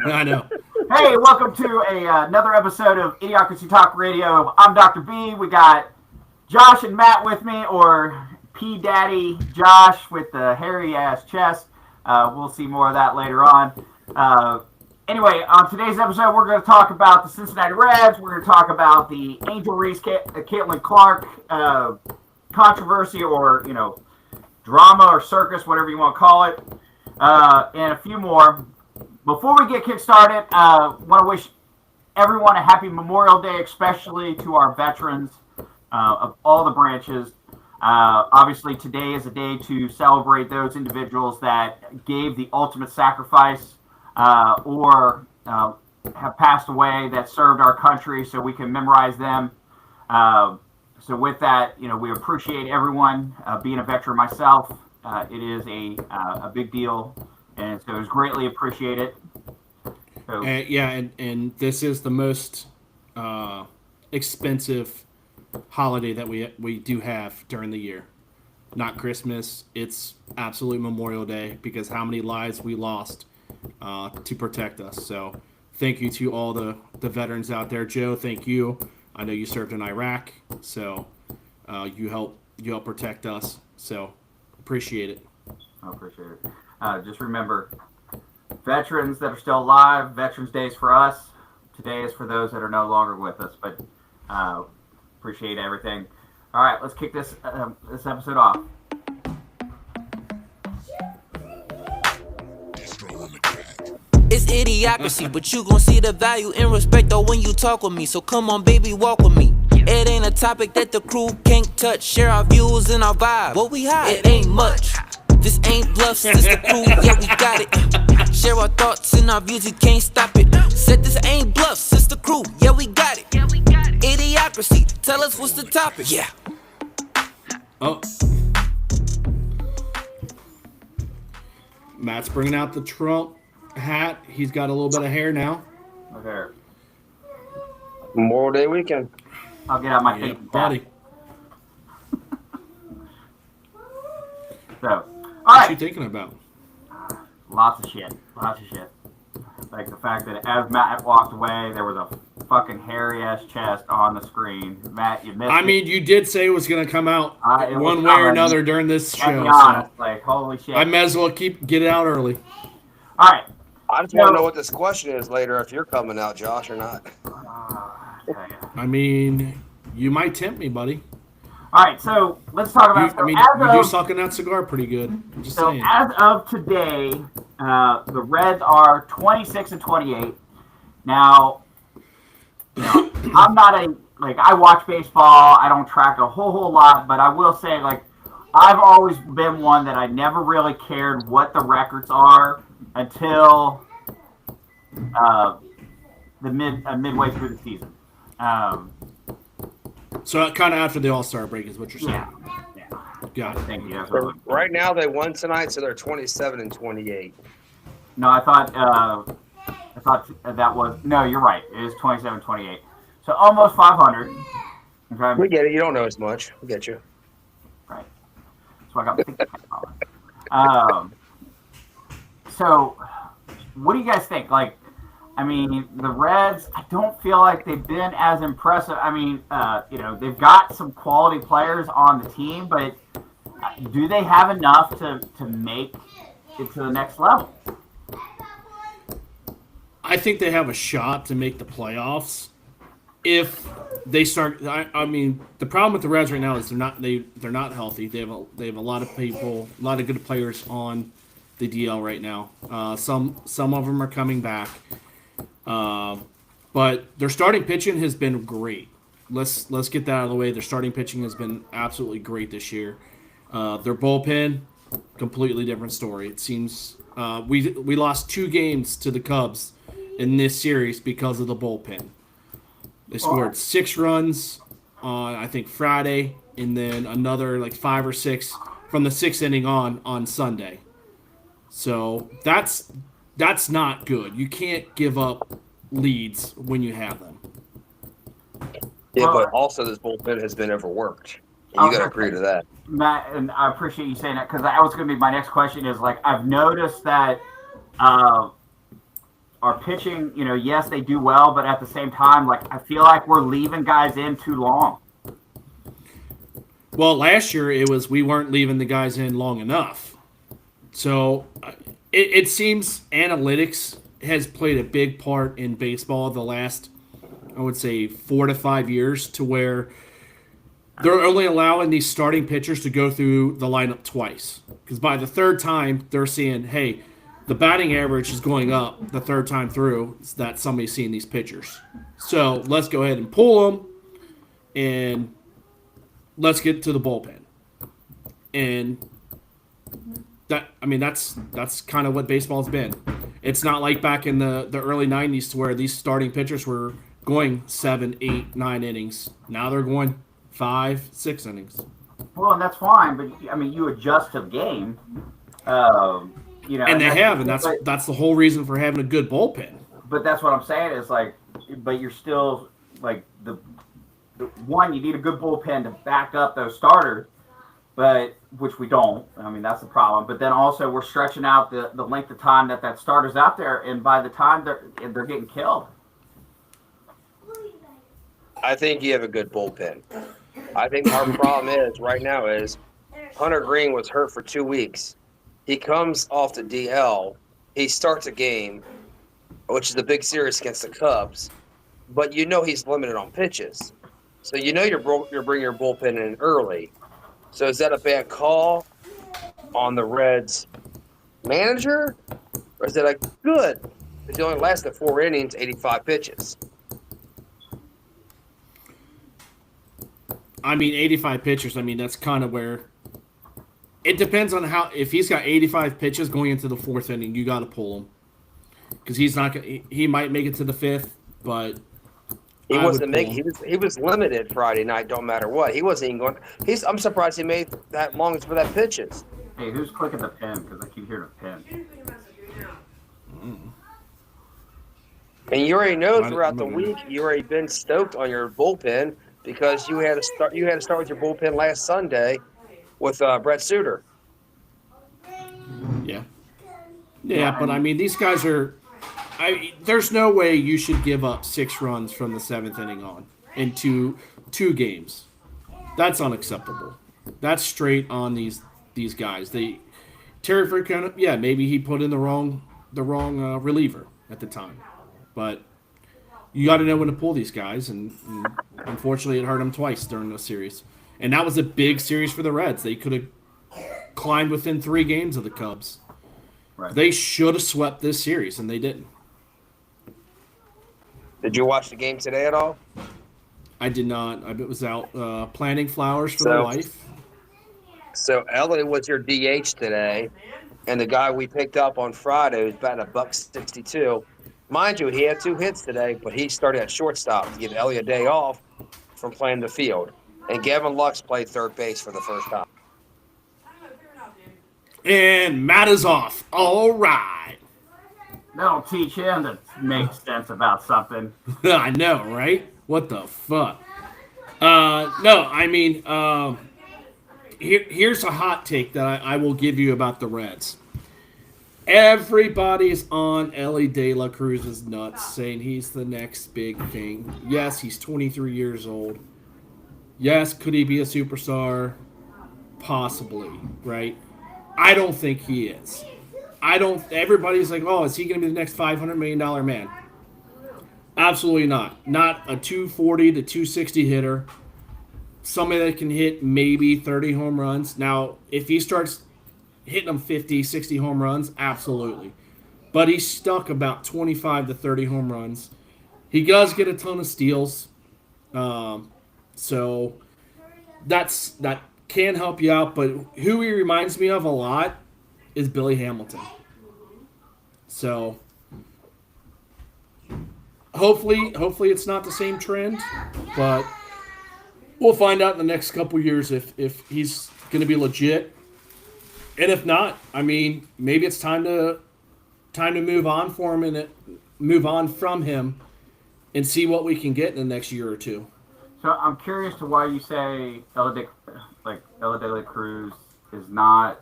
I know. Hey, welcome to another episode of Idiocracy Talk Radio. I'm Dr. B. We got Josh and Matt with me, or P Daddy Josh with the hairy ass chest. We'll see more of that later on. Anyway, on today's episode, we're going to talk about the Cincinnati Reds. We're going to talk about the Angel Reese, Caitlin Clark controversy, or drama or circus, whatever you want to call it, and a few more. Before we get kick-started, want to wish everyone a happy Memorial Day, especially to our veterans of all the branches. Obviously, today is a day to celebrate those individuals that gave the ultimate sacrifice or have passed away that served our country, so we can memorize them. So with that, we appreciate everyone. Being a veteran myself, it is a big deal. And so it was greatly appreciated. So, and this is the most expensive holiday that we do have during the year. Not Christmas. It's absolute Memorial Day, because how many lives we lost to protect us. So thank you to all the veterans out there. Joe, thank you. I know you served in Iraq, so you help protect us. So appreciate it. I appreciate it. Just remember, veterans that are still alive, Veterans Day is for us. Today is for those that are no longer with us. But appreciate everything. All right, let's kick this episode off. It's idiocracy, but you gon' see the value and respect though when you talk with me. So come on, baby, walk with me. It ain't a topic that the crew can't touch. Share our views and our vibe. What we hide? It ain't much. This ain't bluffs, this the crew, yeah, we got it. Share our thoughts and our views, you can't stop it. Said this ain't bluffs, it's the crew, yeah, we got it. Idiocracy, tell us what's the topic. Yeah. Oh. Matt's bringing out the Trump hat. He's got a little bit of hair now. Okay. Memorial Day weekend. I'll get out my Yeah, face. buddy. So, all What right. you thinking about? Lots of shit. Like the fact that as Matt walked away, there was a fucking hairy ass chest on the screen. Matt, you missed it. I mean, you did say it was going to come out It was one way or coming. another during this Let's show. be So honest, like, holy shit. I may as well get it out early. All right. I just want to know what this question is later, if you're coming out, Josh, or not. Okay. I mean, you might tempt me, buddy. All right, so let's talk about. You do suck in that cigar pretty good. I'm just So saying. as of today, the Reds are 26-28. Now, I'm not I watch baseball. I don't track a whole lot, but I will say, I've always been one that I never really cared what the records are until midway through the season. So kind of after the All-Star break is what you're saying. Yeah. Got it. Thank you. That's So what right now they won tonight, so they're 27-28. No, I thought that was no. You're right. It is 27-28. So almost 500. Okay. We get it. You don't know as much. We get you. Right. So I got. So, what do you guys think? I mean, the Reds, I don't feel like they've been as impressive. I mean, they've got some quality players on the team, but do they have enough to make it to the next level? I think they have a shot to make the playoffs if they start. I mean, the problem with the Reds right now is they're not healthy. They have a lot of people, a lot of good players on the DL right now. Some of them are coming back. But their starting pitching has been great. Let's get that out of the way. Their starting pitching has been absolutely great this year. Their bullpen, completely different story. It seems we lost 2 games to the Cubs in this series because of the bullpen. They scored 6 runs on, I think, Friday, and then another 5 or 6 from the 6th inning on Sunday. So that's not good. You can't give up leads when you have them. Yeah, but also this bullpen has been overworked. You got to agree to that. Matt, and I appreciate you saying that, because that was going to be my next question. Is I've noticed that our pitching, yes, they do well, but at the same time, like I feel like we're leaving guys in too long. Well, last year it was we weren't leaving the guys in long enough. So it seems analytics has played a big part in baseball the last, I would say, 4 to 5 years, to where they're only allowing these starting pitchers to go through the lineup twice. Because by the third time, they're seeing, hey, the batting average is going up the third time through that somebody's seeing these pitchers. So let's go ahead and pull them and let's get to the bullpen. And that's kind of what baseball's been. It's not like back in the early 90s to where these starting pitchers were going 7, 8, 9 innings. Now they're going 5, 6 innings. Well, and that's fine, but you adjust to the game. And they have, and that's the whole reason for having a good bullpen. But that's what I'm saying is but you're still the one, you need a good bullpen to back up those starters, but which we don't. That's the problem. But then also we're stretching out the length of time that starter's out there, and by the time they're getting killed. I think you have a good bullpen. I think our problem right now is Hunter Green was hurt for 2 weeks. He comes off the DL. He starts a game, which is a big series against the Cubs, but he's limited on pitches. So you're bringing your bullpen in early. So is that a bad call on the Reds manager? Or is it good? Because he only lasted 4 innings, 85 pitches. 85 pitchers, that's kind of where it depends on if he's got 85 pitches going into the 4th inning, you got to pull him. Because he might make it to the 5th, but he was limited Friday night, don't matter what. He wasn't even going. I'm surprised he made that long for that pitches. Hey, who's clicking the pen? Because I keep hearing a pen. And you already know throughout the week, you already been stoked on your bullpen because you had to start with your bullpen last Sunday with Brett Suter. Yeah, but these guys are. There's no way you should give up 6 runs from the 7th inning on in two games. That's unacceptable. That's straight on these guys. Terry Francona, maybe he put in the wrong reliever at the time, but you got to know when to pull these guys, and unfortunately, it hurt them twice during the series. And that was a big series for the Reds. They could have climbed within 3 games of the Cubs. Right. They should have swept this series, and they didn't. Did you watch the game today at all? I did not. I was out planting flowers for the wife. So Elliott was your DH today, and the guy we picked up on Friday was batting $162. Mind you, he had 2 hits today, but he started at shortstop to give Elliott a day off from playing the field. And Gavin Lux played third base for the first time. And Matt is off. All right. That'll teach him to make sense about something. I know, right? What the fuck? Here's a hot take that I will give you about the Reds. Everybody's on Ellie De La Cruz's nuts, saying he's the next big thing. Yes, he's 23 years old. Yes, could he be a superstar? Possibly, right? I don't think he is. Everybody's like, oh, is he going to be the next $500 million man? Absolutely not. Not a 240 to 260 hitter. Somebody that can hit maybe 30 home runs. Now, if he starts hitting them 50, 60 home runs, absolutely. But he's stuck about 25 to 30 home runs. He does get a ton of steals. So that can help you out. But who he reminds me of a lot is Billy Hamilton. So hopefully it's not the same trend, but we'll find out in the next couple years if he's going to be legit. And if not, maybe it's time to move on for him and move on from him and see what we can get in the next year or two. So I'm curious to why you say Ellie De La Cruz is not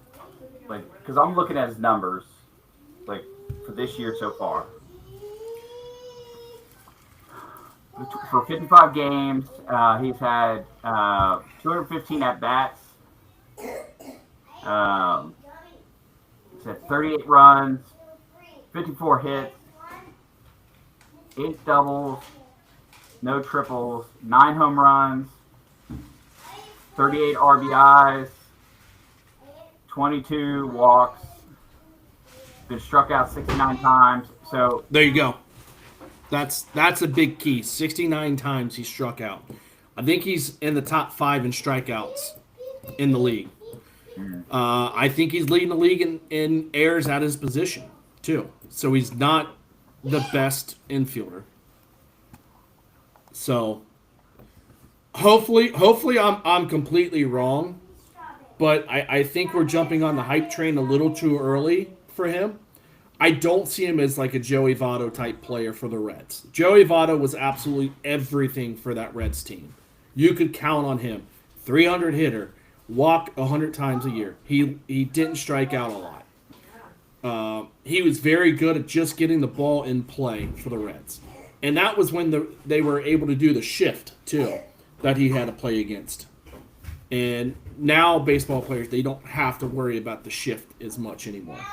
because I'm looking at his numbers for this year so far. for 55 games. He's had 215 at bats. He's had 38 runs, 54 hits, 8 doubles, no triples, 9 home runs, 38 RBIs, 22 walks, been struck out 69 times. So There you go. That's a big key. 69 times he struck out. I think he's in the top 5 in strikeouts in the league. I think he's leading the league in errors at his position too. So he's not the best infielder. So hopefully I'm completely wrong, but I think we're jumping on the hype train a little too early for him. I don't see him as like a Joey Votto type player for the Reds. Joey Votto was absolutely everything for that Reds team. You could count on him. 300 hitter, walk 100 times a year. He didn't strike out a lot. He was very good at just getting the ball in play for the Reds. And that was when they were able to do the shift, too, that he had to play against. And now baseball players, they don't have to worry about the shift as much anymore.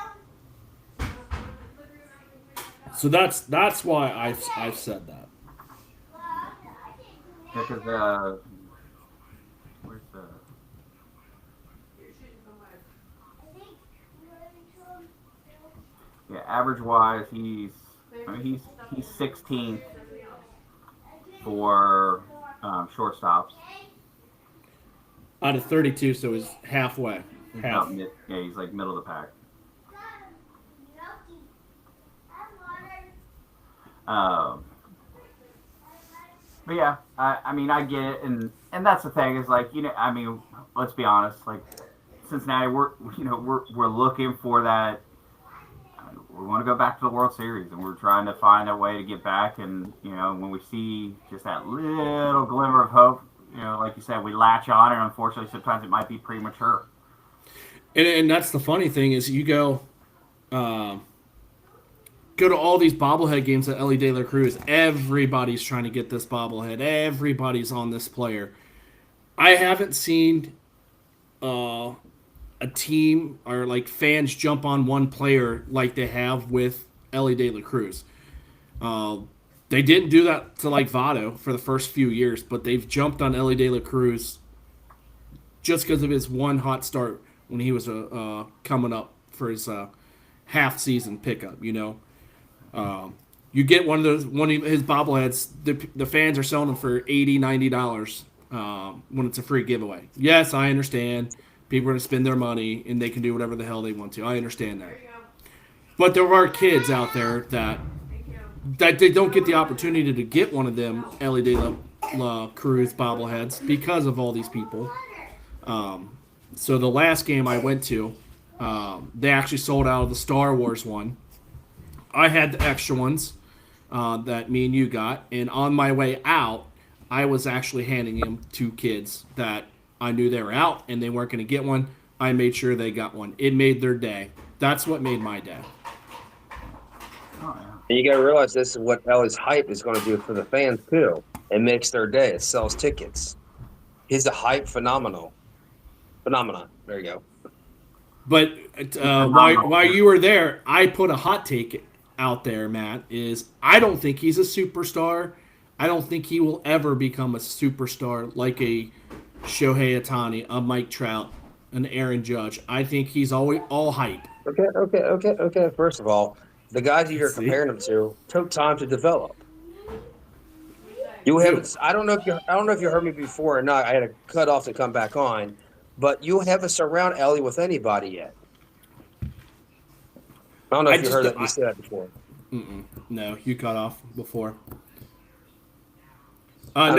So that's why I've said that. because where's the average wise he's 16th for shortstops. Out of 32, so he's halfway. He's Half. about he's like middle of the pack. But yeah, I mean, I get it, and that's the thing is like, I mean, let's be honest, like Cincinnati, we're looking for that. We want to go back to the World Series, and we're trying to find a way to get back. And when we see just that little glimmer of hope, like you said, we latch on, and unfortunately, sometimes it might be premature. And that's the funny thing is you go to all these bobblehead games at Ellie De La Cruz. Everybody's trying to get this bobblehead. Everybody's on this player. I haven't seen a team or like fans jump on one player like they have with Ellie De La Cruz. They didn't do that to like Votto for the first few years, but they've jumped on Ellie De La Cruz just because of his one hot start when he was coming up for his half season pickup. You get one of his bobbleheads. The fans are selling them for $80, $90 when it's a free giveaway. Yes, I understand. People are going to spend their money and they can do whatever the hell they want to. I understand that. But there are kids out there that they don't get the opportunity to get one of them Ellie De La Cruz bobbleheads because of all these people. So the last game I went to, they actually sold out of the Star Wars one. I had the extra ones that me and you got, and on my way out, I was actually handing them to kids that I knew they were out and they weren't going to get one. I made sure they got one. It made their day. That's what made my day. Oh, yeah. And you got to realize this is what Ellie's hype is going to do for the fans too. It makes their day. It sells tickets. He's a hype phenomenon. There you go. But while you were there, I put a hot take out there, Matt, is I don't think he's a superstar. I don't think he will ever become a superstar like a Shohei Ohtani, a Mike Trout, an Aaron Judge. I think he's always all hype. Okay. First of all, the guys that you're comparing him to took time to develop. You haven't. I don't know if you heard me before or not. I had to cut off to come back on, but you haven't surrounded Ellie with anybody yet. I don't know if you heard that. You said that before. No, you cut off before. I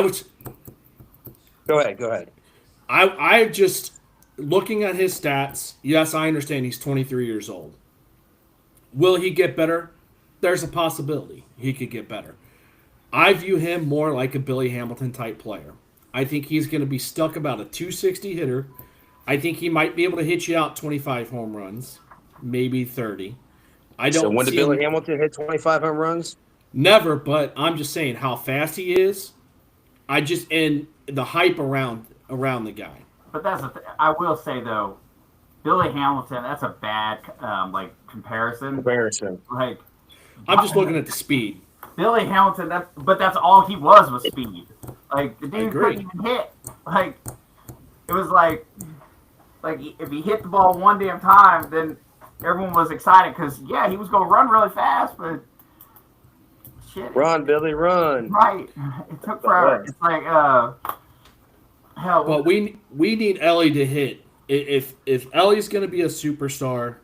was. Go ahead. I just looking at his stats. Yes, I understand he's 23 years old. Will he get better? There's a possibility he could get better. I view him more like a Billy Hamilton type player. I think he's going to be stuck about a 260 hitter. I think he might be able to hit you out 25 home runs, maybe 30. So when did Billy Hamilton hit 25 home runs? Never, but I'm just saying how fast he is. And the hype around the guy. But I will say though, Billy Hamilton. That's a bad comparison. Like I'm just looking at the speed. Billy Hamilton. But that's all he was speed. Like the dude couldn't even hit. Like it was like if he hit the ball one damn time, then everyone was excited because he was going to run really fast, but shit. Run, Billy, run. Right. It took forever. It's like hell. But we need Ellie to hit. If Ellie's going to be a superstar,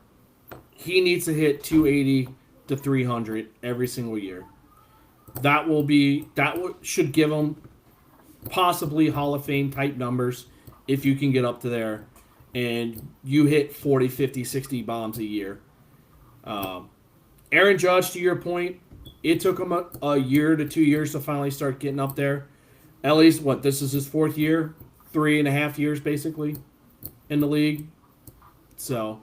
he needs to hit 280 to 300 every single year. Should give him possibly Hall of Fame type numbers if you can get up to there and you hit 40, 50, 60 bombs a year. Aaron Judge, to your point, it took him a year to 2 years to finally start getting up there. Ellie's, this is his 4th year, 3.5 years basically in the league. So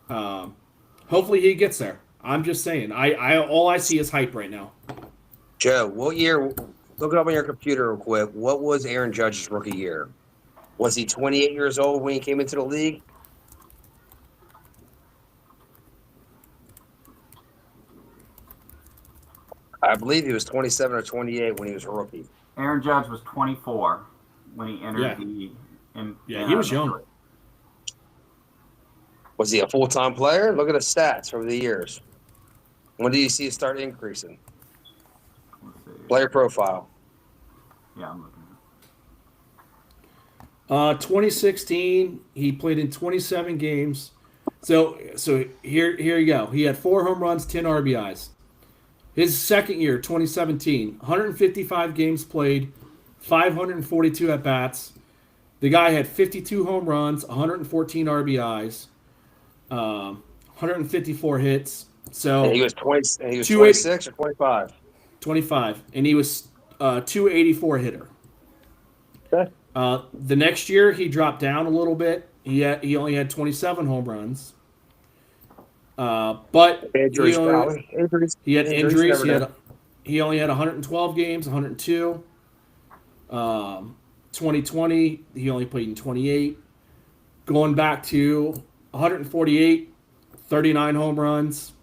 hopefully he gets there. I'm just saying. All I see is hype right now. Joe, what year? Look it up on your computer real quick. What was Aaron Judge's rookie year? Was he 28 years old when he came into the league? I believe he was 27 or 28 when he was a rookie. Aaron Judge was 24 when he entered he was young. Was he a full-time player? Look at the stats over the years. When do you see it start increasing? Player profile. Yeah, I'm looking. 2016, he played in 27 games. So here you go. He had 4 home runs, 10 RBIs. His second year, 2017, 155 games played, 542 at bats. The guy had 52 home runs, 114 RBIs, 154 hits. So and he was 20. And he was 26 or 25. 25, and he was 284 hitter. Okay. The next year, he dropped down a little bit. He only had 27 home runs. But Injuries, he had injuries. He only had 112 games, 102. 2020, he only played in 28. Going back to 148, 39 home runs,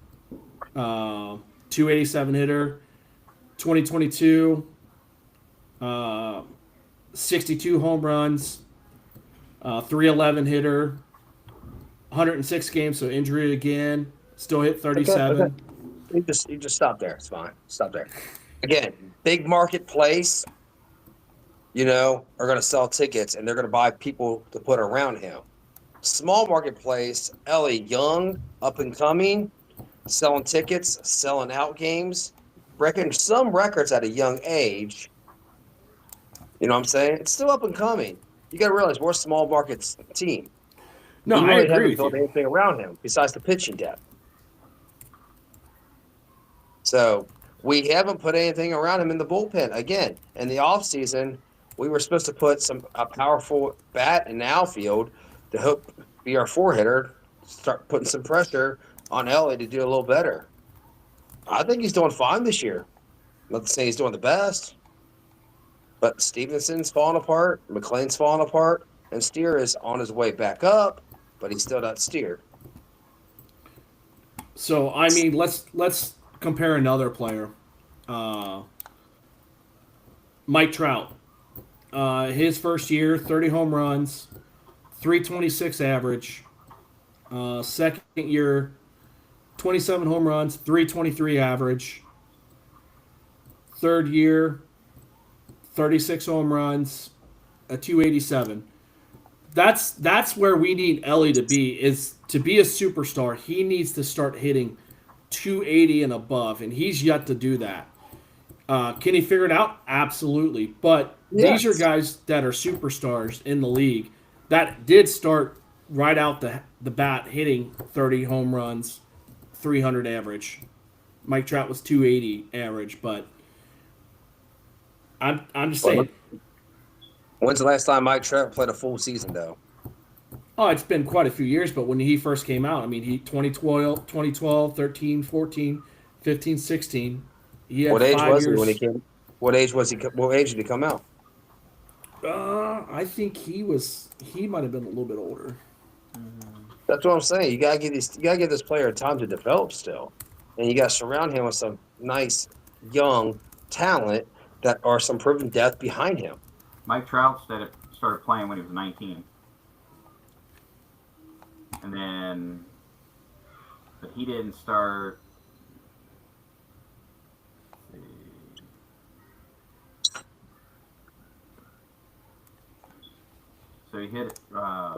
287 hitter. 2022, 62 home runs, 311 hitter, 106 games, so injury again. Still hit 37. Okay. You just stop there. It's fine. Stop there. Again, big marketplace, are going to sell tickets, and they're going to buy people to put around him. Small marketplace, Ellie Young, up and coming, selling tickets, selling out games, breaking some records at a young age. You know what I'm saying? It's still up and coming. You got to realize we're a small market team. No, we I really agree haven't with built you. anything around him besides the pitching depth. So we haven't put anything around him in the bullpen. Again, in the offseason, we were supposed to put a powerful bat in the outfield to help be our 4-hitter, start putting some pressure on Ellie to do a little better. I think he's doing fine this year. Not to say he's doing the best, but Stevenson's falling apart, McLean's falling apart, and Steer is on his way back up, but he's still not Steer. So I mean, let's compare another player, Mike Trout. His first year, 30 home runs, 326 average. Second year, 27 home runs, 323 average. Third year, 36 home runs, a 287. That's where we need Ellie to be. Is to be a superstar, he needs to start hitting 280 and above, and he's yet to do that. Can he figure it out? Absolutely. But these are guys that are superstars in the league that did start right out the bat hitting 30 home runs, 300 average. Mike Trout was 280 average, but I'm just saying. When's the last time Mike Trout played a full season, though? Oh, it's been quite a few years, but when he first came out, I mean, he 2012, 13, 14, 15, 16. He had What age 5 was he years. when he came? What age was he? What age did he come out? I think he might have been a little bit older. That's what I'm saying. You gotta give this player time to develop still, and you gotta surround him with some nice young talent that are some proven depth behind him. Mike Trout started playing when he was 19. And then, but he didn't start. Let's see. So he hit, yeah.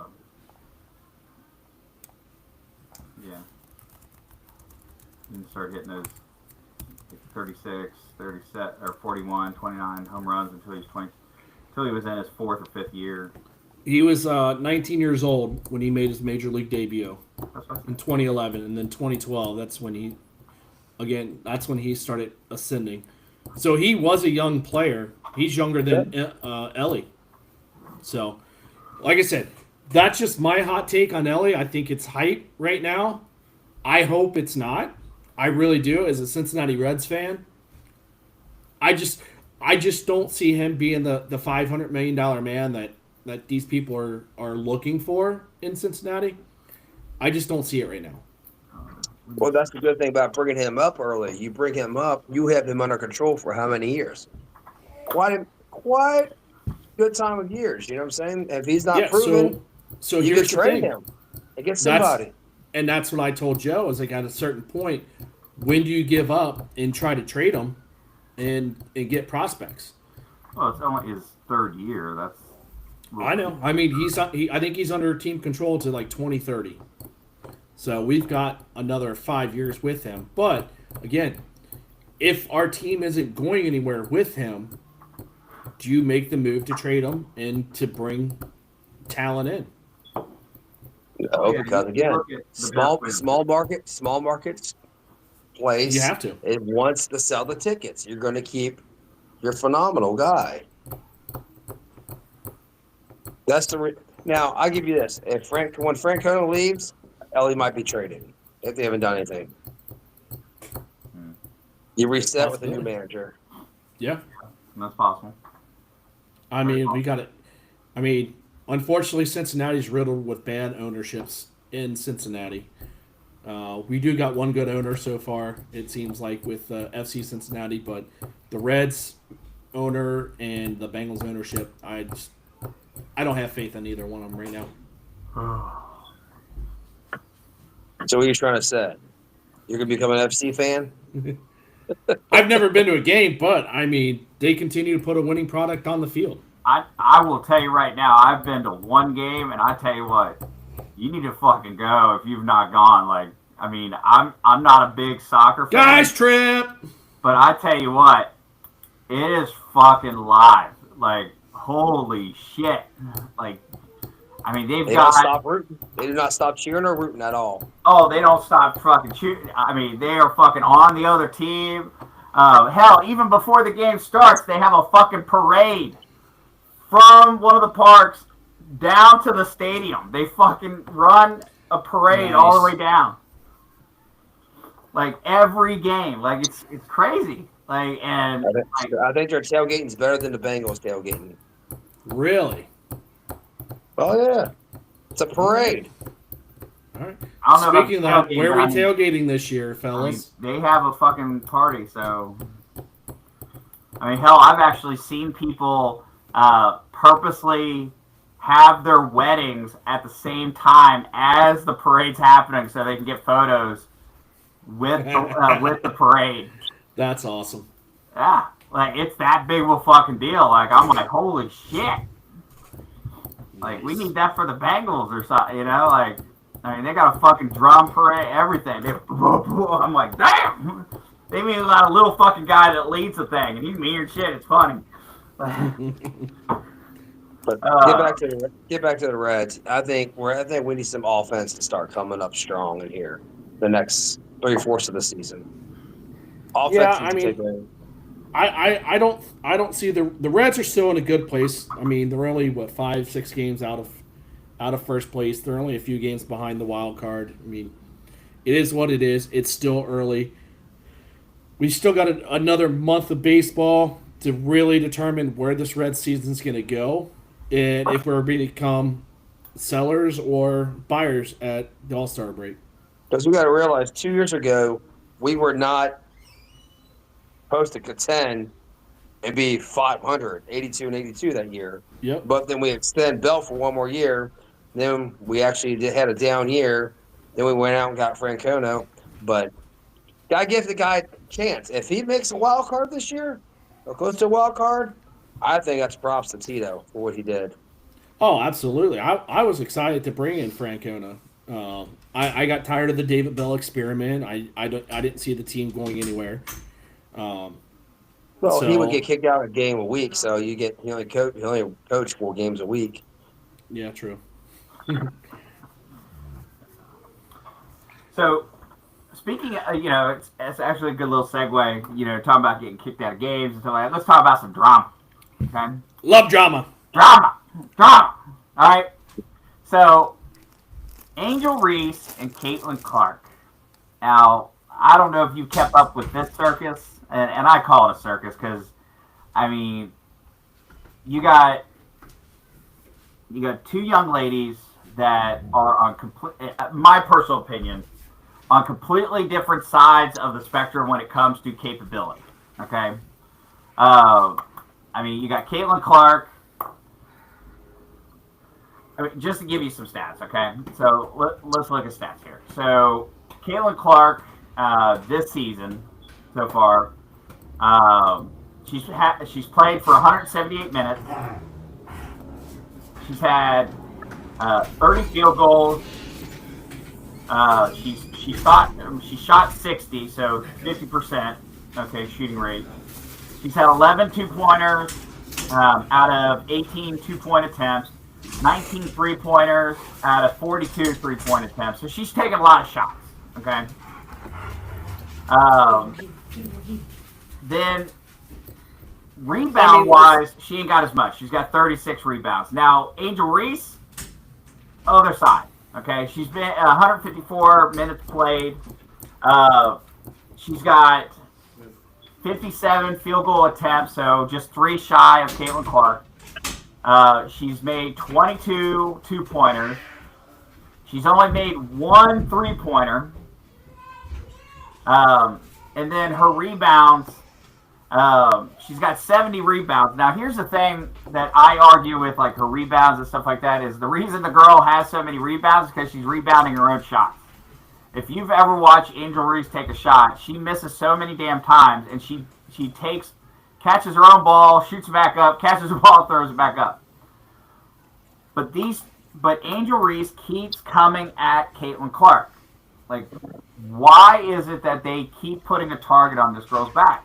He didn't start hitting those 36, 37, or 41, 29 home runs until he was in his 4th or 5th year. He was 19 years old when he made his major league debut That's what I in said. 2011, and then 2012. That's when he started ascending. So he was a young player. He's younger than Ellie. So, like I said, that's just my hot take on Ellie. I think it's hype right now. I hope it's not. I really do. As a Cincinnati Reds fan, I just don't see him being the $500 million man that these people are looking for in Cincinnati. I just don't see it right now. Well, that's the good thing about bringing him up early. You bring him up, you have him under control for how many years? Quite good time of years. You know what I'm saying? If he's not proven, So you here's can the trade thing. him and get somebody. And that's what I told Joe. Is like at a certain point, when do you give up and try to trade him and get prospects? Well, it's only his 3rd year. That's. I know. I mean, I think he's under team control to like 2030. So we've got another 5 years with him. But again, if our team isn't going anywhere with him, do you make the move to trade him and to bring talent in? No, Yeah, because you again, look at the small markets place. You have to. It wants to sell the tickets. You're going to keep your phenomenal guy. That's now. I'll give you this: when Francona leaves, Ellie might be traded if they haven't done anything. You reset with a new manager. Yeah. That's possible. I mean, we got it. I mean, unfortunately, Cincinnati's riddled with bad ownerships in Cincinnati. We do got one good owner so far, it seems like, with FC Cincinnati, but the Reds owner and the Bengals ownership, I don't have faith in either one of them right now. So what are you trying to say? You're going to become an FC fan? I've never been to a game, but I mean, they continue to put a winning product on the field. I will tell you right now, I've been to one game, and I tell you what, you need to fucking go if you've not gone. Like, I mean, I'm not a big soccer fan, Guys, trip! but I tell you what, it is fucking live. Like, holy shit! Like, I mean, They don't stop rooting. They do not stop cheering or rooting at all. Oh, they don't stop fucking shooting. I mean, they are fucking on the other team. Hell, even before the game starts, they have a fucking parade from one of the parks down to the stadium. They fucking run a parade all the way down. Like every game. Like it's crazy. Like and I think their tailgating's better than the Bengals tailgating. Really? Oh yeah, it's a parade. All right. I don't know Speaking of about that, where are we tailgating, tailgating this year, I mean, fellas? they have a fucking party, so I mean, hell, I've actually seen people purposely have their weddings at the same time as the parade's happening, so they can get photos with the parade. That's awesome. Yeah, like it's that big of a fucking deal. Like I'm like, holy shit! Like we need that for the Bengals or something, you know? Like, I mean, they got a fucking drum parade, everything. I'm like, damn! They mean got a little fucking guy that leads the thing, and he's mean as shit. It's funny. But get back to the Reds. I think we need some offense to start coming up strong in here the next 3/4 of the season. Offense, Yeah, I mean, I don't see the Reds are still in a good place. I mean, they're only 5-6 games out of first place. They're only a few games behind the wild card. I mean, it is what it is. It's still early. we still got another month of baseball to really determine where this Red season's going to go, and if we're going to become sellers or buyers at the All-Star break. Because we got to realize 2 years ago, we were not supposed to contend and be 500, 82 and 82 that year. Yep. But then we extend Bell for one more year. Then we actually had a down year. Then we went out and got Francona. But gotta give the guy a chance. If he makes a wild card this year, or close to a wild card, I think that's props to Tito for what he did. Oh, absolutely. I was excited to bring in Francona. I got tired of the David Bell experiment. I didn't see the team going anywhere. Well, he would get kicked out a game a week, so he only coach 4 games a week. Yeah, true. So, speaking of, it's actually a good little segue, talking about getting kicked out of games and stuff like that. Let's talk about some drama. Okay? Love drama. Drama. All right. So, Angel Reese and Caitlin Clark. Now, I don't know if you kept up with this circus, and I call it a circus because, I mean, you got 2 young ladies that are on my personal opinion, on completely different sides of the spectrum when it comes to capability. Okay, I mean, you got Caitlin Clark. I mean, just to give you some stats, okay? So let's look at stats here. So Caitlin Clark, this season so far, she's played for 178 minutes. She's had 30 field goals. She shot 60, so 50%. Okay, shooting rate. She's had 11 2-pointers out of 18 2-point attempts, 19 3-pointers out of 42 3-point attempts. So she's taking a lot of shots. Okay. Then rebound-wise, she ain't got as much. She's got 36 rebounds. Now, Angel Reese, other side. Okay, she's been 154 minutes played. She's got 57 field goal attempts, so just 3 shy of Caitlin Clark. She's made 22 2-pointers. She's only made 1 3-pointer. And then her rebounds, she's got 70 rebounds. Now, here's the thing that I argue with, like, her rebounds and stuff like that, is the reason the girl has so many rebounds is because she's rebounding her own shots. If you've ever watched Angel Reese take a shot, she misses so many damn times, and she catches her own ball, shoots it back up, catches the ball, throws it back up. But Angel Reese keeps coming at Caitlin Clark. Like, why is it that they keep putting a target on this girl's back?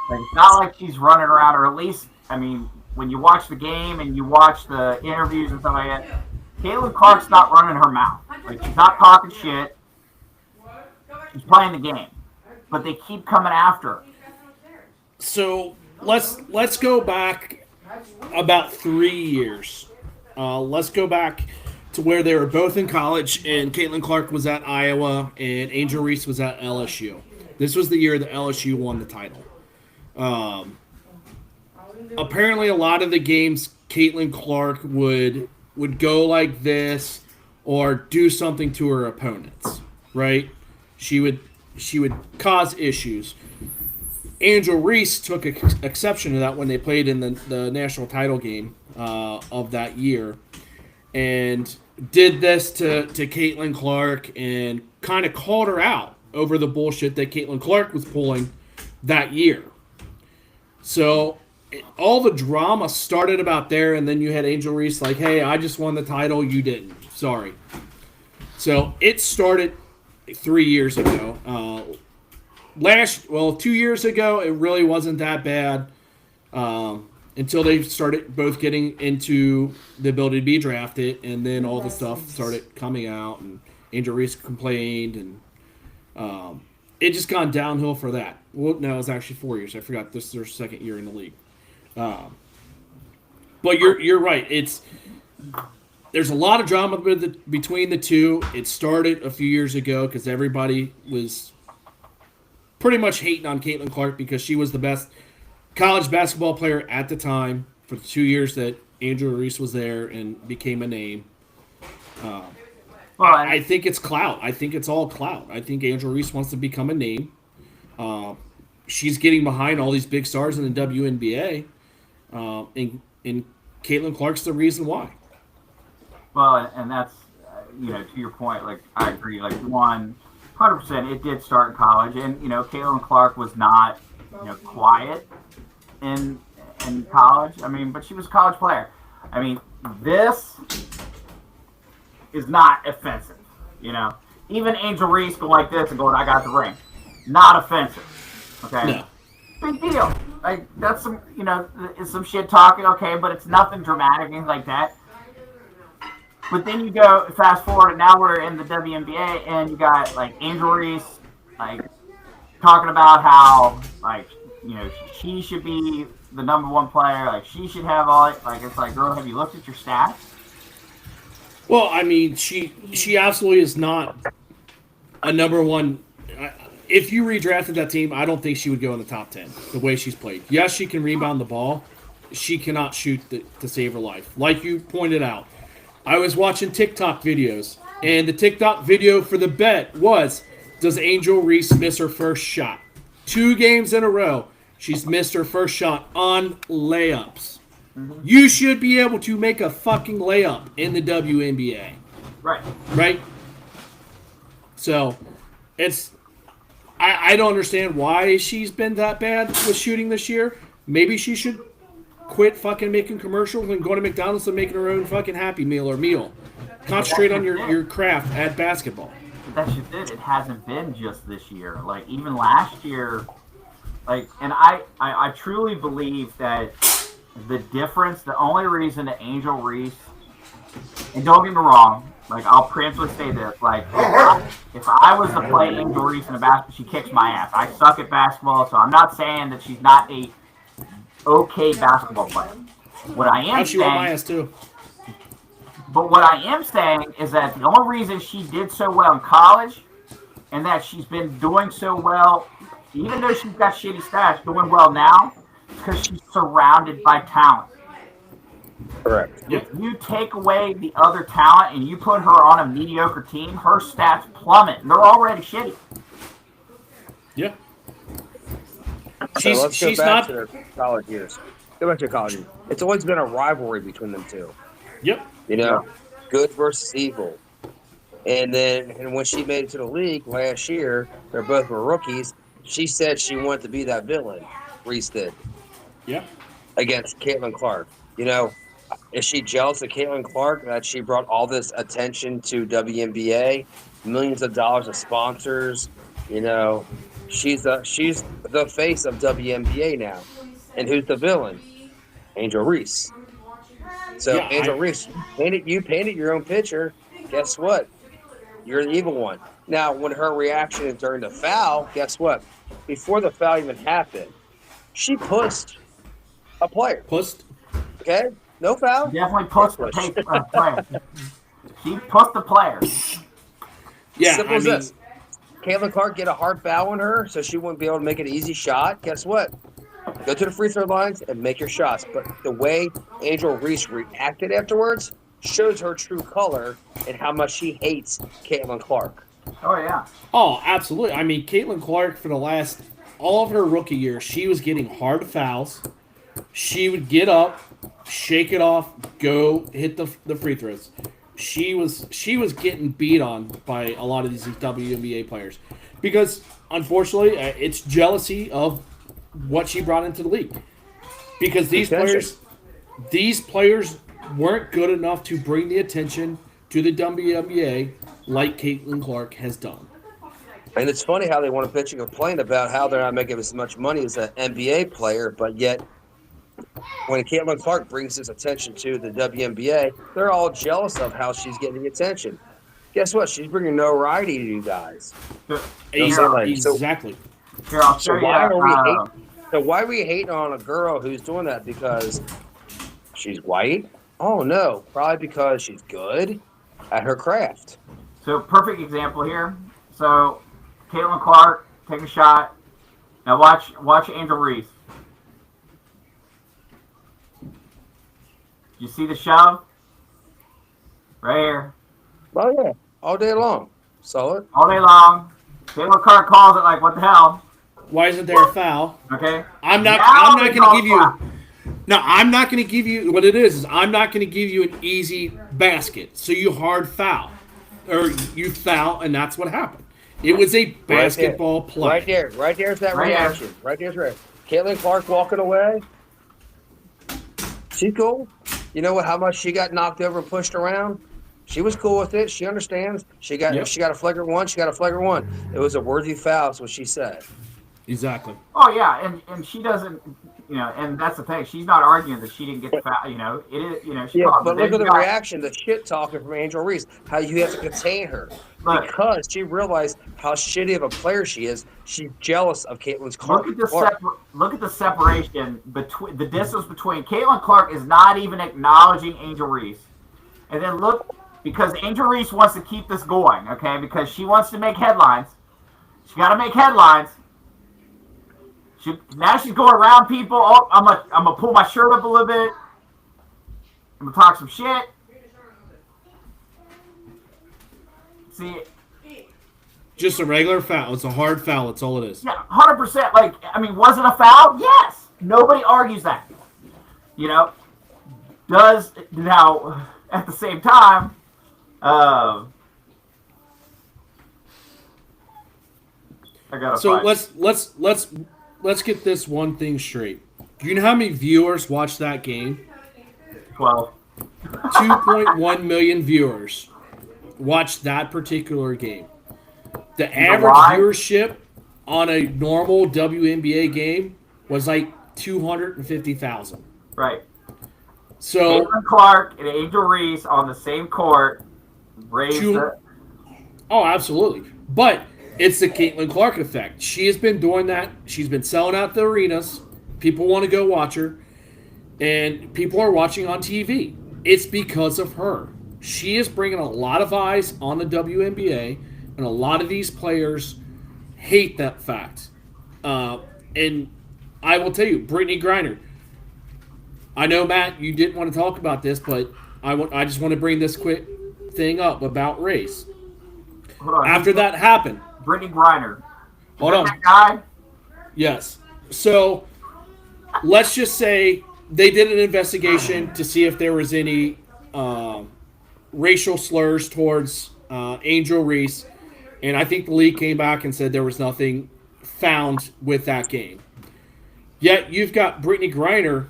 Like, it's not like she's running around, or at least, I mean, when you watch the game and you watch the interviews and stuff like that, Caitlin Clark's not running her mouth. Like, she's not talking shit. She's playing the game. But they keep coming after her. So let's go back about 3 years. Let's go back to where they were both in college, and Caitlin Clark was at Iowa, and Angel Reese was at LSU. This was the year that LSU won the title. Apparently, a lot of the games, Caitlin Clark would go like this or do something to her opponents, right? She would cause issues. Angel Reese took exception to that when they played in the national title game of that year, and did this to Caitlin Clark and kind of called her out over the bullshit that Caitlin Clark was pulling that year. So all the drama started about there, and then you had Angel Reese like, hey, I just won the title, you didn't. Sorry. So it started 3 years ago. 2 years ago, it really wasn't that bad until they started both getting into the ability to be drafted, and then all the stuff started coming out, and Angel Reese complained, and it just gone downhill for that. Well, no, it was actually 4 years. I forgot this is their second year in the league. But you're right. There's a lot of drama between the two. It started a few years ago because everybody was pretty much hating on Caitlin Clark because she was the best college basketball player at the time for the 2 years that Angel Reese was there and became a name. I think it's clout. I think it's all clout. I think Angel Reese wants to become a name. She's getting behind all these big stars in the WNBA, and Caitlin Clark's the reason why. Well, and that's, to your point, like, I agree. Like, 100%, it did start in college. And, Caitlin Clark was not, quiet in college. I mean, but she was a college player. I mean, this is not offensive, Even Angel Reese going like this and going, I got the ring. Not offensive, okay? No. Big deal. Like, that's some, it's some shit talking, okay, but it's nothing dramatic, anything like that. But then you go fast forward, and now we're in the WNBA, and you got like Angel Reese, like talking about how she should be the number one player, like she should have all it. Like it's like, girl, have you looked at your stats? Well, I mean, she absolutely is not a number one. If you redrafted that team, I don't think she would go in the top 10 the way she's played. Yes, she can rebound the ball. She cannot shoot to save her life. Like you pointed out, I was watching TikTok videos, and the TikTok video for the bet was, does Angel Reese miss her first shot? 2 games in a row, she's missed her first shot on layups. Mm-hmm. You should be able to make a fucking layup in the WNBA. Right. Right? So, it's... I don't understand why she's been that bad with shooting this year. Maybe she should quit fucking making commercials and going to McDonald's and making her own fucking Happy Meal or meal. Concentrate on your craft at basketball. But that's just it. It hasn't been just this year. Like, even last year, like, and I truly believe that the difference, the only reason that Angel Reese, and don't get me wrong, like, I'll preemptively say this, like, if I was to play Angel Reese in a basketball, she kicks my ass. I suck at basketball, so I'm not saying that she's not a okay basketball player. What I am saying, my ass too. But what I am saying is that the only reason she did so well in college, and that she's been doing so well, even though she's got shitty stats, doing well now, is because she's surrounded by talent. Correct. If you take away the other talent and you put her on a mediocre team, her stats plummet. And they're already shitty. Yeah. So let's go back to their college years. Go back to college years. It's always been a rivalry between them two. Yep. Good versus evil. And when she made it to the league last year, they both were rookies. She said she wanted to be that villain. Reese did. Yep. Against Caitlin Clark. Is she jealous of Caitlin Clark that she brought all this attention to WNBA, millions of dollars of sponsors? She's the face of WNBA now, and who's the villain? Angel Reese. So Angel Reese, you painted your own picture. Guess what? You're the evil one. Now, when her reaction is during the foul, guess what? Before the foul even happened, she pushed a player. Pushed. Okay. No foul? Definitely pushed the player. She pushed the player. Yeah, Simple as this. Caitlin Clark get a hard foul on her, so she wouldn't be able to make an easy shot. Guess what? Go to the free throw lines and make your shots. But the way Angel Reese reacted afterwards shows her true color and how much she hates Caitlin Clark. Oh, yeah. Oh, absolutely. I mean, Caitlin Clark, for all of her rookie year, she was getting hard fouls. She would get up, shake it off, go hit the free throws. She was getting beat on by a lot of these WNBA players because, unfortunately, it's jealousy of what she brought into the league. Because these players weren't good enough to bring the attention to the WNBA like Caitlin Clark has done. And it's funny how they want to bitch and complain about how they're not making as much money as an NBA player, but yet when Caitlin Clark brings his attention to the WNBA, they're all jealous of how she's getting the attention. Guess what? She's bringing notoriety to you guys. Exactly. So why are we hating on a girl who's doing that because she's white? Oh, no. Probably because she's good at her craft. So perfect example here. So Caitlin Clark, take a shot. Now watch Angel Reese. You see the shove? Right here. Oh yeah, all day long. Solid. All day long. Taylor Clark calls it like, what the hell? Why isn't there a foul? Okay. I'm not Now they going call to give you. foul. No, I'm not going to give you what it is I'm not going to give you an easy basket. So you hard foul, or you foul, and that's what happened. It was a basketball play. Right there's that Right there. reaction. Right there's right. Caitlin Clark walking away. She cool. You know what? How much she got knocked over and pushed around? She was cool with it. She understands. She got Yep. if she got a flagrant one. She got a flagrant one. It was a worthy foul. That's what she said. Exactly. Oh yeah, and she doesn't, and that's the thing. She's not arguing that she didn't get the foul. It is, she Yeah, called it. but look then at the you got- reaction, the shit talking from Angel Reese. How you have to contain her Look. because she realized how shitty of a player she is. She's jealous of Caitlin's Clark. Look at the separation between the distance between Caitlin Clark is not even acknowledging Angel Reese, and then look because Angel Reese wants to keep this going, okay? Because she wants to make headlines. She got to make headlines. Now she's going around people. Oh, I'm gonna pull my shirt up a little bit. I'm gonna talk some shit. See, Just a regular foul. It's a hard foul. That's all it is. yeah, 100%. Like, I mean, was it a foul? Yes. Nobody argues that. Does now at the same time. I gotta. So find. let's get this one thing straight. Do you know how many viewers watched that game? 12. 2.1 million viewers watched that particular game. The know average why? viewership on a normal WNBA game was like 250,000. Right. So Caitlin Clark and Angel Reese on the same court raised the. Oh, absolutely. But it's the Caitlin Clark effect. She has been doing that. She's been selling out the arenas. People want to go watch her. And people are watching on TV. It's because of her. She is bringing a lot of eyes on the WNBA. And a lot of these players hate that fact. And I will tell you, Brittany Griner. I know, Matt, you didn't want to talk about this, but I just want to bring this quick thing up about race. Hold on. After that happened, Brittany Griner. hold on. That guy? Yes. So let's just say they did an investigation to see if there was any racial slurs towards Angel Reese, and I think the league came back and said there was nothing found with that game. Yet you've got Brittany Griner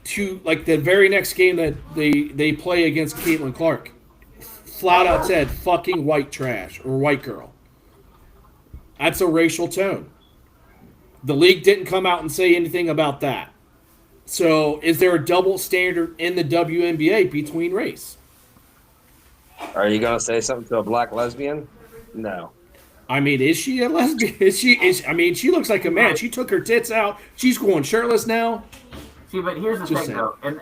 to like the very next game that they play against Caitlin Clark, flat out said fucking white trash or white girl. That's a racial tone. The league didn't come out and say anything about that. So is there a double standard in the WNBA between race? Are you gonna say something to a black lesbian? No. I mean, is she a lesbian? I mean, she looks like a man. She took her tits out. She's going shirtless now. See, but here's the Just thing, saying. though, and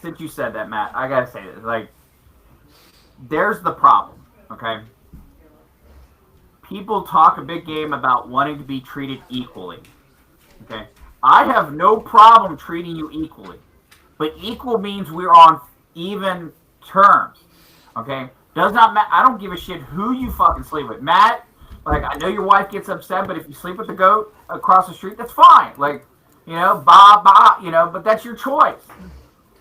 since you said that, Matt, I gotta say this. Like, there's the problem, okay? People talk a big game about wanting to be treated equally, okay? I have no problem treating you equally, but equal means we're on even terms, okay? Does not matter. I don't give a shit who you fucking sleep with. Matt, like, I know your wife gets upset, but if you sleep with the goat across the street, that's fine. Like, but that's your choice.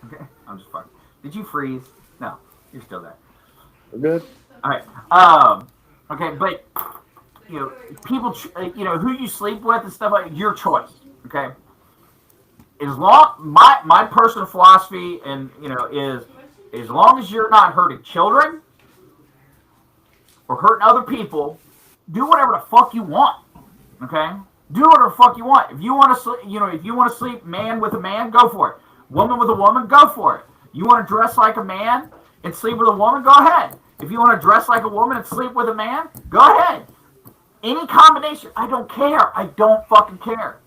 Okay, I'm just fucking. Did you freeze? No, you're still there. We're good. All right. Okay, but people, who you sleep with and stuff like your choice. Okay. As long my personal philosophy is as long as you're not hurting children or hurting other people, do whatever the fuck you want. Okay. Do whatever the fuck you want. If you want to sleep, if you want to sleep man with a man, go for it. Woman with a woman, go for it. You want to dress like a man and sleep with a woman, go ahead. If you want to dress like a woman and sleep with a man, go ahead. Any combination, I don't care. I don't fucking care.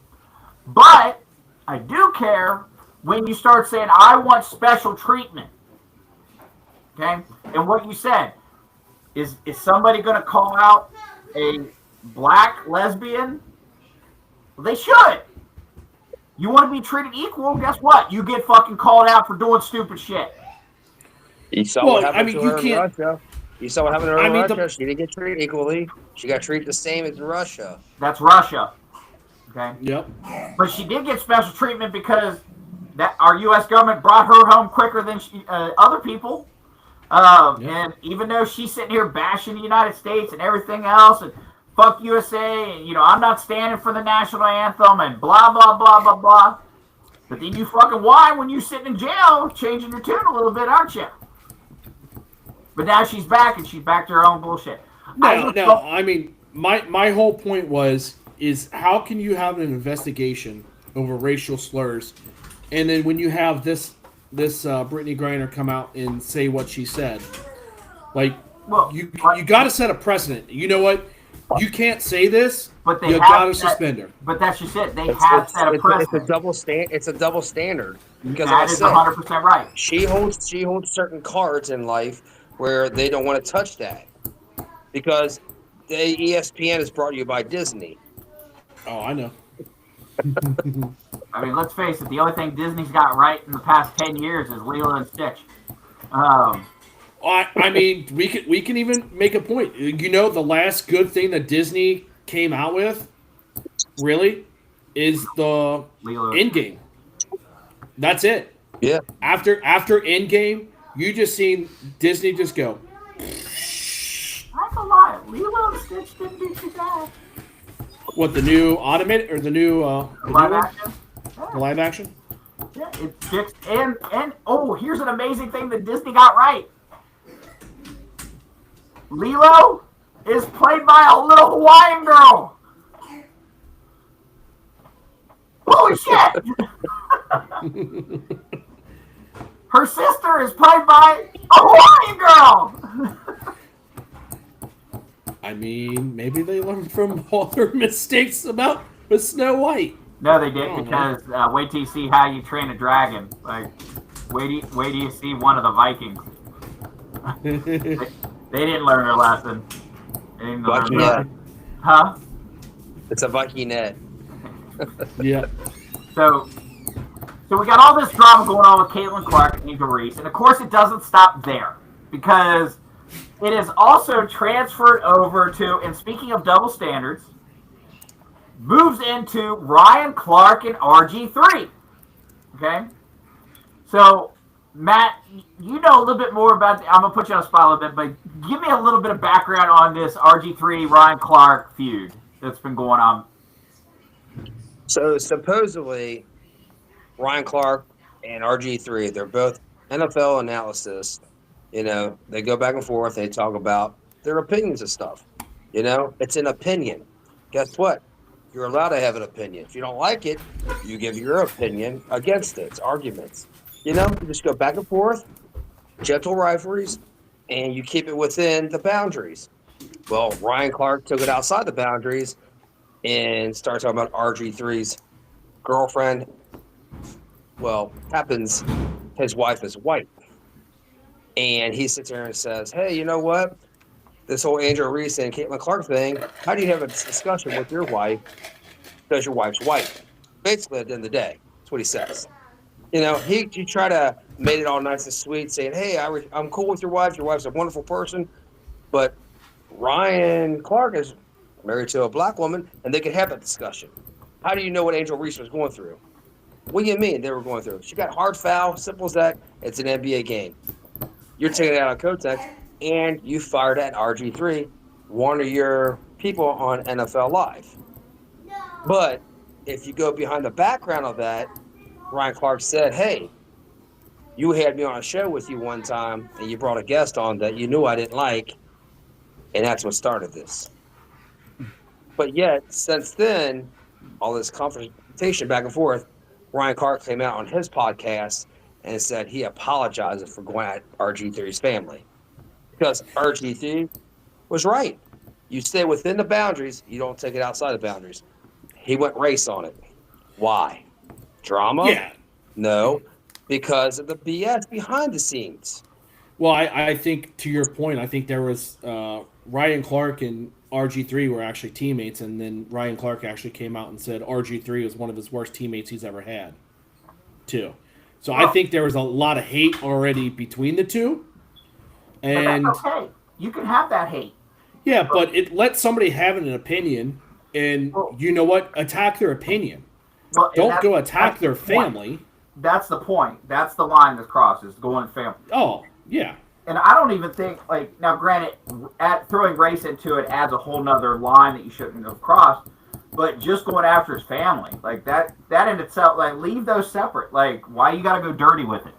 But I do care when you start saying, I want special treatment. Okay? And what you said, is somebody going to call out black, lesbian. Well, they should. You want to be treated equal? Guess what? You get fucking called out for doing stupid shit. You saw Well, what happened I mean, to you her in can't- Russia. You saw what happened to her I in mean, Russia. the- She didn't get treated equally. She got treated the same as Russia. That's Russia. Okay. Yep. But she did get special treatment because that our U.S. government brought her home quicker than other people. Yeah. And even though she's sitting here bashing the United States and everything else, and fuck USA, and I'm not standing for the national anthem, and blah blah blah blah blah. But then you fucking whine when you sitting in jail, changing your tune a little bit, aren't you? But now she's back, and she's back to her own bullshit. No. I mean, my whole point is how can you have an investigation over racial slurs, and then when you have this Brittany Griner come out and say what she said, like you got to set a precedent. You know what? You can't say this. But they you have got to that- suspend her. But that's just it. They have set a precedent. It's a double standard. Because That like I is said, 100% right. she holds certain cards in life where they don't want to touch that because the ESPN is brought to you by Disney. Oh, I know. I mean, let's face it. The only thing Disney's got right in the past 10 years is Lilo and Stitch. I mean, we can even make a point. The last good thing that Disney came out with, really, is the Lilo. Endgame. That's it. Yeah. After Endgame, you just seen Disney just go. That's a lie. Lilo and Stitch didn't do too bad. What, the new automated or the new the new Live one? action. The live action? Yeah, it's fixed. And here's an amazing thing that Disney got right. Lilo is played by a little Hawaiian girl. Holy shit! Her sister is played by a Hawaiian girl. I mean, maybe they learned from all their mistakes with Snow White. No, they didn't, because wait till you see How You Train a Dragon. Like, wait till you see one of the Vikings. They didn't learn their lesson. They didn't learn Viking their- net. Huh? It's a Viking net. Yeah. So we got all this drama going on with Caitlin Clark and Angel Reese, and of course it doesn't stop there, because it is also transferred over to, and speaking of double standards, moves into Ryan Clark and RG3. Okay? So, Matt, you know a little bit more about, I'm going to put you on the spot a little bit, but give me a little bit of background on this RG3 Ryan Clark feud that's been going on. So supposedly, Ryan Clark and RG3, they're both NFL analysts. They go back and forth. They talk about their opinions of stuff. It's an opinion. Guess what? You're allowed to have an opinion. If you don't like it, you give your opinion against it. It's arguments. You just go back and forth, gentle rivalries, and you keep it within the boundaries. Well, Ryan Clark took it outside the boundaries and started talking about RG3's girlfriend. Well, happens his wife is white. And he sits there and says, hey, you know what? This whole Angel Reese and Caitlin Clark thing, how do you have a discussion with your wife because your wife's white? Basically, at the end of the day, that's what he says. He try to make it all nice and sweet, saying, hey, I'm cool with your wife. Your wife's a wonderful person. But Ryan Clark is married to a black woman, and they could have that discussion. How do you know what Angel Reese was going through? What do you mean they were going through? She got hard foul, simple as that. It's an NBA game. You're taking it out on Kotek, and you fired at RG3, one of your people on NFL Live. But if you go behind the background of that, Ryan Clark said, hey, you had me on a show with you one time, and you brought a guest on that you knew I didn't like, and that's what started this. But yet, since then, all this confrontation back and forth, Ryan Clark came out on his podcast and said he apologizes for going at RG3's family. Because RG3 was right. You stay within the boundaries, you don't take it outside the boundaries. He went race on it. Why? Drama? Yeah. No, because of the BS behind the scenes. Well, I think to your point, I think there was Ryan Clark and RG3 were actually teammates, and then Ryan Clark actually came out and said RG3 was one of his worst teammates he's ever had, too. So I think there was a lot of hate already between the two. And but that's okay. You can have that hate. yeah, but it lets somebody have an opinion, and you know what? Attack their opinion. Well, and Don't go attack that's their the point. family. That's the point. That's the line that's crossed, is going family. Oh, yeah. And I don't even think, like, now granted, throwing race into it adds a whole nother line that you shouldn't have crossed, but just going after his family, like, that in itself, like, leave those separate. Like, why you got to go dirty with it?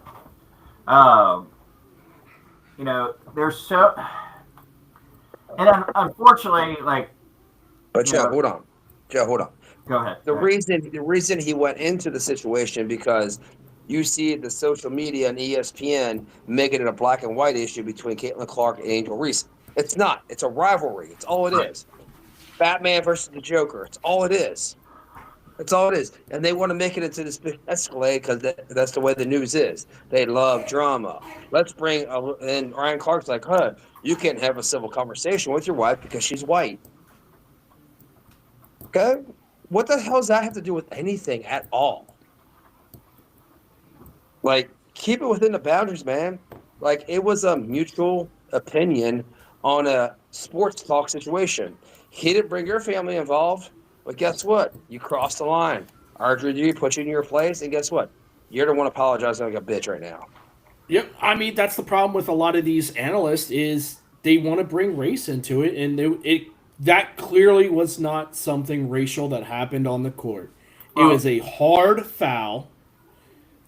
You know, there's so, and then unfortunately, like, But Joe, Yeah. hold on. Joe, hold on. go ahead. The reason he went into the situation because you see the social media and ESPN making it a black and white issue between Caitlin Clark and Angel Reese. It's not. It's a rivalry. It's all it is. Batman versus the Joker. It's all it is. That's all it is. And they want to make it into this big escalade because that's the way the news is. They love drama. Let's bring and Ryan Clark's like, you can't have a civil conversation with your wife because she's white. Okay? What the hell does that have to do with anything at all? Like, keep it within the boundaries, man. Like, it was a mutual opinion on a sports talk situation. He didn't bring your family involved, but guess what? You crossed the line. RG3 put you in your place, and guess what? You're the one apologizing like a bitch right now. Yep. I mean, that's the problem with a lot of these analysts is they want to bring race into it, and that clearly was not something racial that happened on the court. It was a hard foul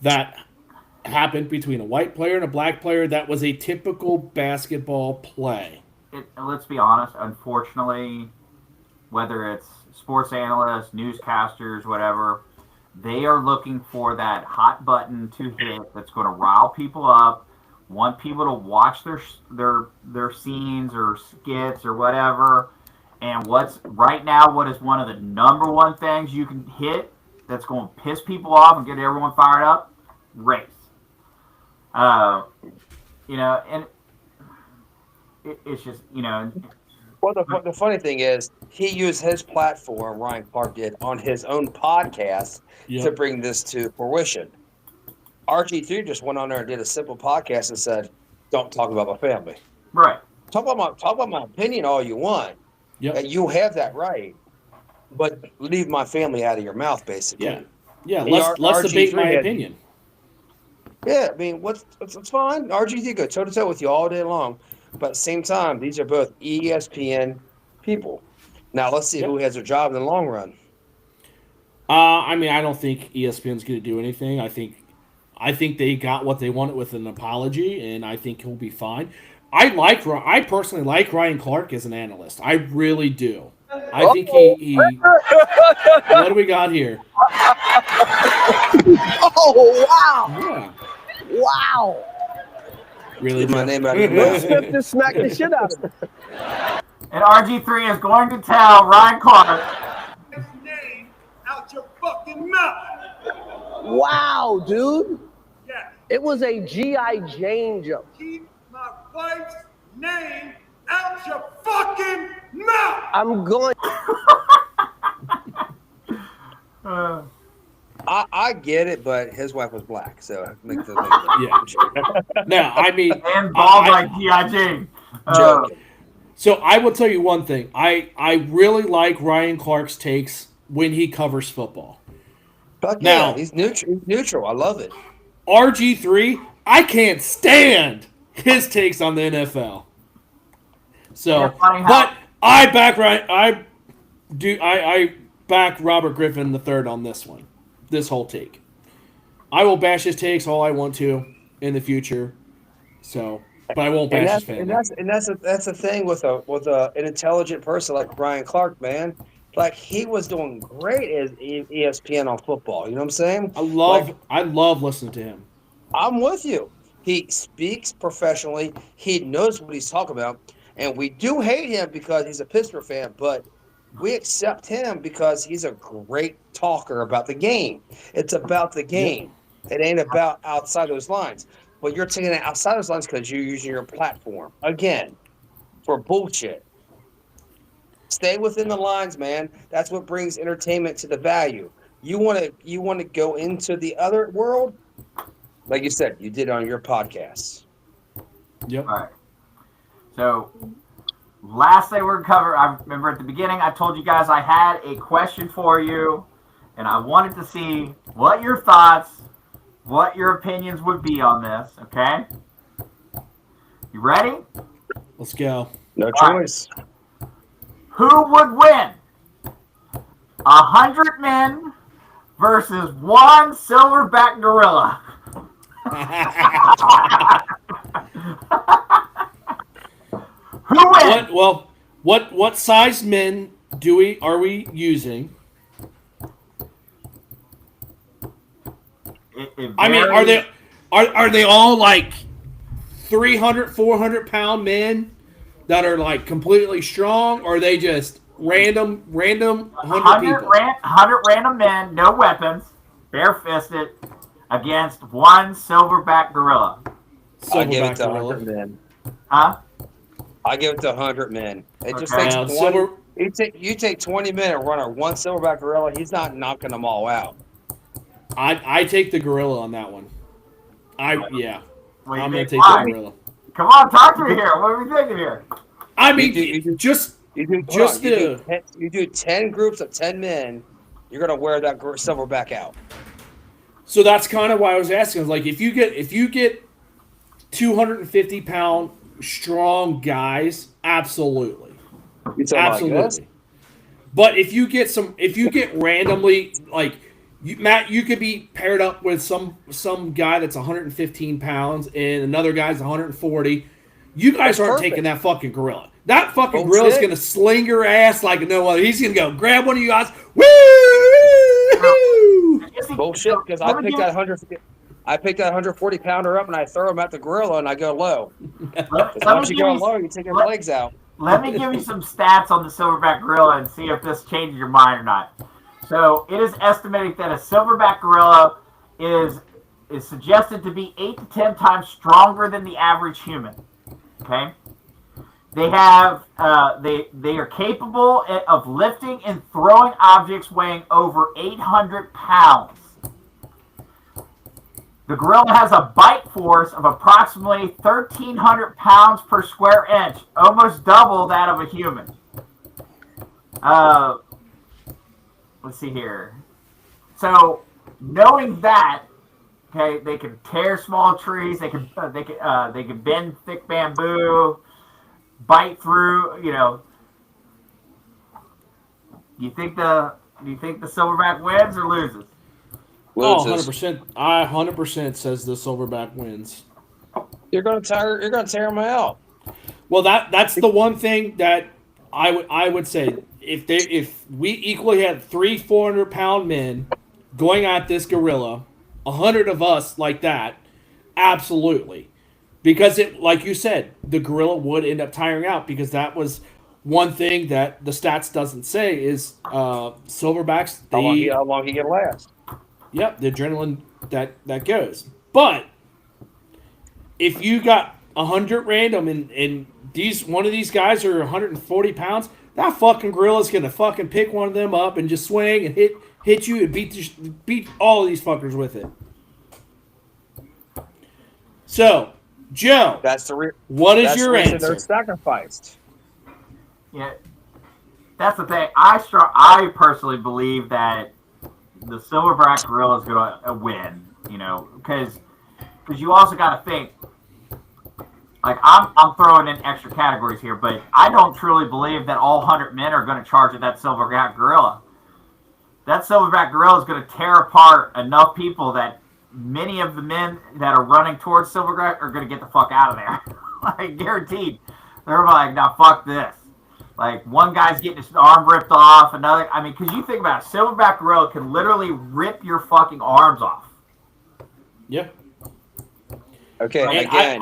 that happened between a white player and a black player. That was a typical basketball play. Let's be honest, unfortunately, whether it's sports analysts, newscasters, whatever, they are looking for that hot button to hit that's going to rile people up, want people to watch their scenes or skits or whatever. And what is one of the number one things you can hit that's going to piss people off and get everyone fired up? Race. You know, and it's just, you know. Well, the funny thing is, he used his platform, Ryan Clark did, on his own podcast to bring this to fruition. RG3 just went on there and did a simple podcast and said, don't talk about my family. Right. Talk about my opinion all you want. Yep. And you have that right. But leave my family out of your mouth, basically. Yeah. Let's debate my opinion. Yeah, I mean, what's fine? RG3 go toe-to-toe with you all day long. But at the same time, these are both ESPN people. Now, let's see who has a job in the long run. I mean, I don't think ESPN's going to do anything. I think they got what they wanted with an apology, and I think he'll be fine. I personally like Ryan Clark as an analyst. I really do. I think he what do we got here? Oh, wow. Yeah. Wow. Get Really do. my name out of your Will mouth. Smith just smacked the shit out of him. And RG3 is going to tell Ryan Clark. His name out your fucking mouth. Wow, dude. Yes. It was a G.I. Jane joke. Keep my wife's name out your fucking mouth. I'm going. I get it, but his wife was black, so make the Yeah. Now, I mean, And bald like G.I. Jane. joking. so I will tell you one thing. I really like Ryan Clark's takes when he covers football. Fuck Now- yeah, he's neutral. He's neutral. I love it. RG3, I can't stand his takes on the NFL. So, Yeah, funny how- but I back Ryan. I back Robert Griffin III on this one. This whole take. I will bash his takes all I want to in the future. So, but I won't bash his family. That's the thing with an intelligent person like Ryan Clark, man. Like, he was doing great as ESPN on football. You know what I'm saying? I love listening to him. I'm with you. He speaks professionally. He knows what he's talking about. And we do hate him because he's a Pittsburgh fan, but we accept him because he's a great talker about the game. It's about the game. It ain't about outside those lines. But you're taking it outside those lines because you're using your platform, again, for bullshit. Stay within the lines, man. That's what brings entertainment to the value. You want to go into the other world, like you said, you did on your podcast. Yep. All right. So, last thing we're going to cover, I remember at the beginning, I told you guys I had a question for you, and I wanted to see what your thoughts, what your opinions would be on this, okay? You ready? Let's go. No All choice. Who would win? 100 men versus one silverback gorilla. Who wins? What size men are we using? I mean, are they all like 300, 400 pound men that are like completely strong, or are they just random 100 people? 100 random men, no weapons, bare-fisted, against one silverback gorilla. I give it Silverback to gorilla. 100 men. Huh? I give it to 100 men. It just Okay. takes Now, 20. You take 20 men and run a one silverback gorilla. He's not knocking them all out. I take the gorilla on that one. What I'm do you gonna think? take Why? the gorilla. Come on, talk to me here. What are we thinking here? I mean, You do- just You do Just hold on, the- you do 10 groups of 10 men. You're gonna wear that silverback out. so that's kind of why I was asking. I was like, if you get 250 pound strong guys, absolutely. You talking like this? Absolutely. But if you get randomly like Matt, you could be paired up with some guy that's 115 pounds and another guy's 140. You guys That's aren't perfect. taking that fucking gorilla. That fucking Bullshit. gorilla's gonna sling your ass like no other. He's gonna go grab one of you guys. Woo! Bullshit, because I picked that 140 pounder up and I throw him at the gorilla and I go low. Because once you go low, you take your legs out. Let me give you some stats on the silverback gorilla and see if this changes your mind or not. So it is estimated that a silverback gorilla is suggested to be 8 to 10 times stronger than the average human. Okay, they have they are capable of lifting and throwing objects weighing over 800 pounds. The gorilla has a bite force of approximately 1,300 pounds per square inch, almost double that of a human. Let's see here. So, knowing that, okay, they can tear small trees. They can bend thick bamboo, bite through. You know. Do you think the silverback wins or loses? Oh, Loses. 100%. I 100% says the silverback wins. You're gonna tear him out. Well, that's the one thing that I would say. If we equally had 400 pound men going at this gorilla, 100 of us like that, absolutely, because it, like you said, the gorilla would end up tiring out, because that was one thing that the stats doesn't say is silverbacks. How long he can last? Yep, the adrenaline that goes. But if you got 100 random and one of these guys are 140 pounds, that fucking gorilla's gonna fucking pick one of them up and just swing and hit you and beat all of these fuckers with it. So, Joe, what is your answer? They're sacrificed. Yeah, that's the thing. I personally believe that the silverback gorilla is going to win. You know, because you also got to think. Like I'm throwing in extra categories here, but I don't truly believe that all 100 men are going to charge at that silverback gorilla. That silverback gorilla is going to tear apart enough people that many of the men that are running towards silverback are going to get the fuck out of there. Like guaranteed. They're like, nah, fuck this. Like one guy's getting his arm ripped off, another. I mean, because you think about it, silverback gorilla can literally rip your fucking arms off. Yep. Okay, And again,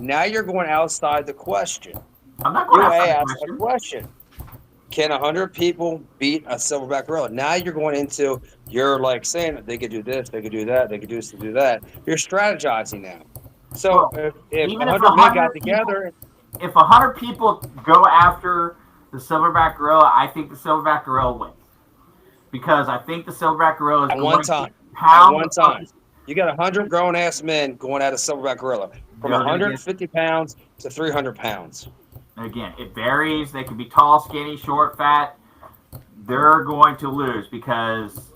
now you're going outside the question. I'm not going You to ask asked that a question. question. Can 100 people beat a silverback gorilla? Now you're going into, you're like saying that they could do this, they could do that, they could do this, do that. You're strategizing now. So Well, if even 100 if men 100 got together, If 100 people go after the silverback gorilla. I think the silverback gorilla wins because I think the silverback gorilla is At going one to time. pound At one the fucking- time. You got 100 grown-ass men going at a silverback gorilla from They're gonna 150 pounds to 300 pounds. Again, it varies. They can be tall, skinny, short, fat. They're going to lose because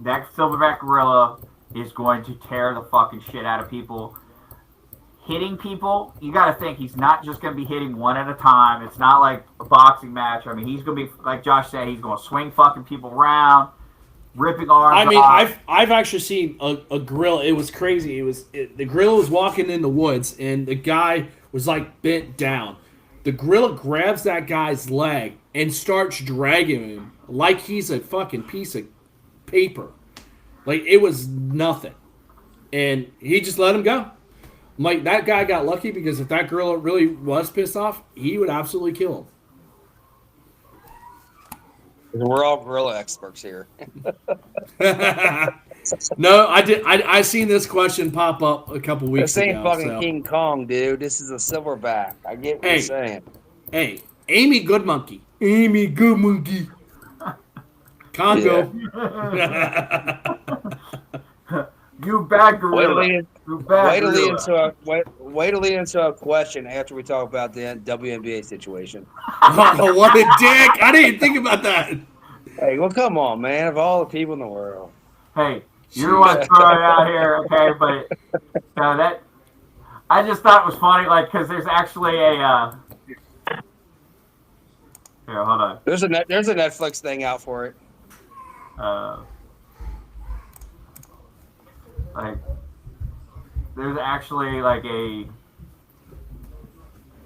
that silverback gorilla is going to tear the fucking shit out of people. Hitting people, you got to think he's not just going to be hitting one at a time. It's not like a boxing match. I mean, he's going to be, like Josh said, he's going to swing fucking people around, ripping arms I mean, off. I've actually seen a gorilla. It was crazy. The gorilla was walking in the woods, and the guy was like bent down. The gorilla grabs that guy's leg and starts dragging him like he's a fucking piece of paper. Like it was nothing, and he just let him go. Like that guy got lucky because if that gorilla really was pissed off, he would absolutely kill We're all gorilla experts here. him. No, I did. I seen this question pop up a couple weeks This ain't ago. fucking so. King Kong, dude. This is a silverback. I get what Hey. you're saying. Hey, Amy Goodmonkey. Amy Goodmonkey. Congo. You bad Wait to gorilla. lead, You bad wait to lead gorilla. into a wait to lead into a question after we talk about the WNBA situation. Oh, what a dick! I didn't think about that. Hey, well, come on, man. Of all the people in the world, Hey, you're the one throwing it out here, okay? But that I just thought it was funny, like, because there's actually a. Here, hold on. there's a Netflix thing out for it. Like, there's actually like a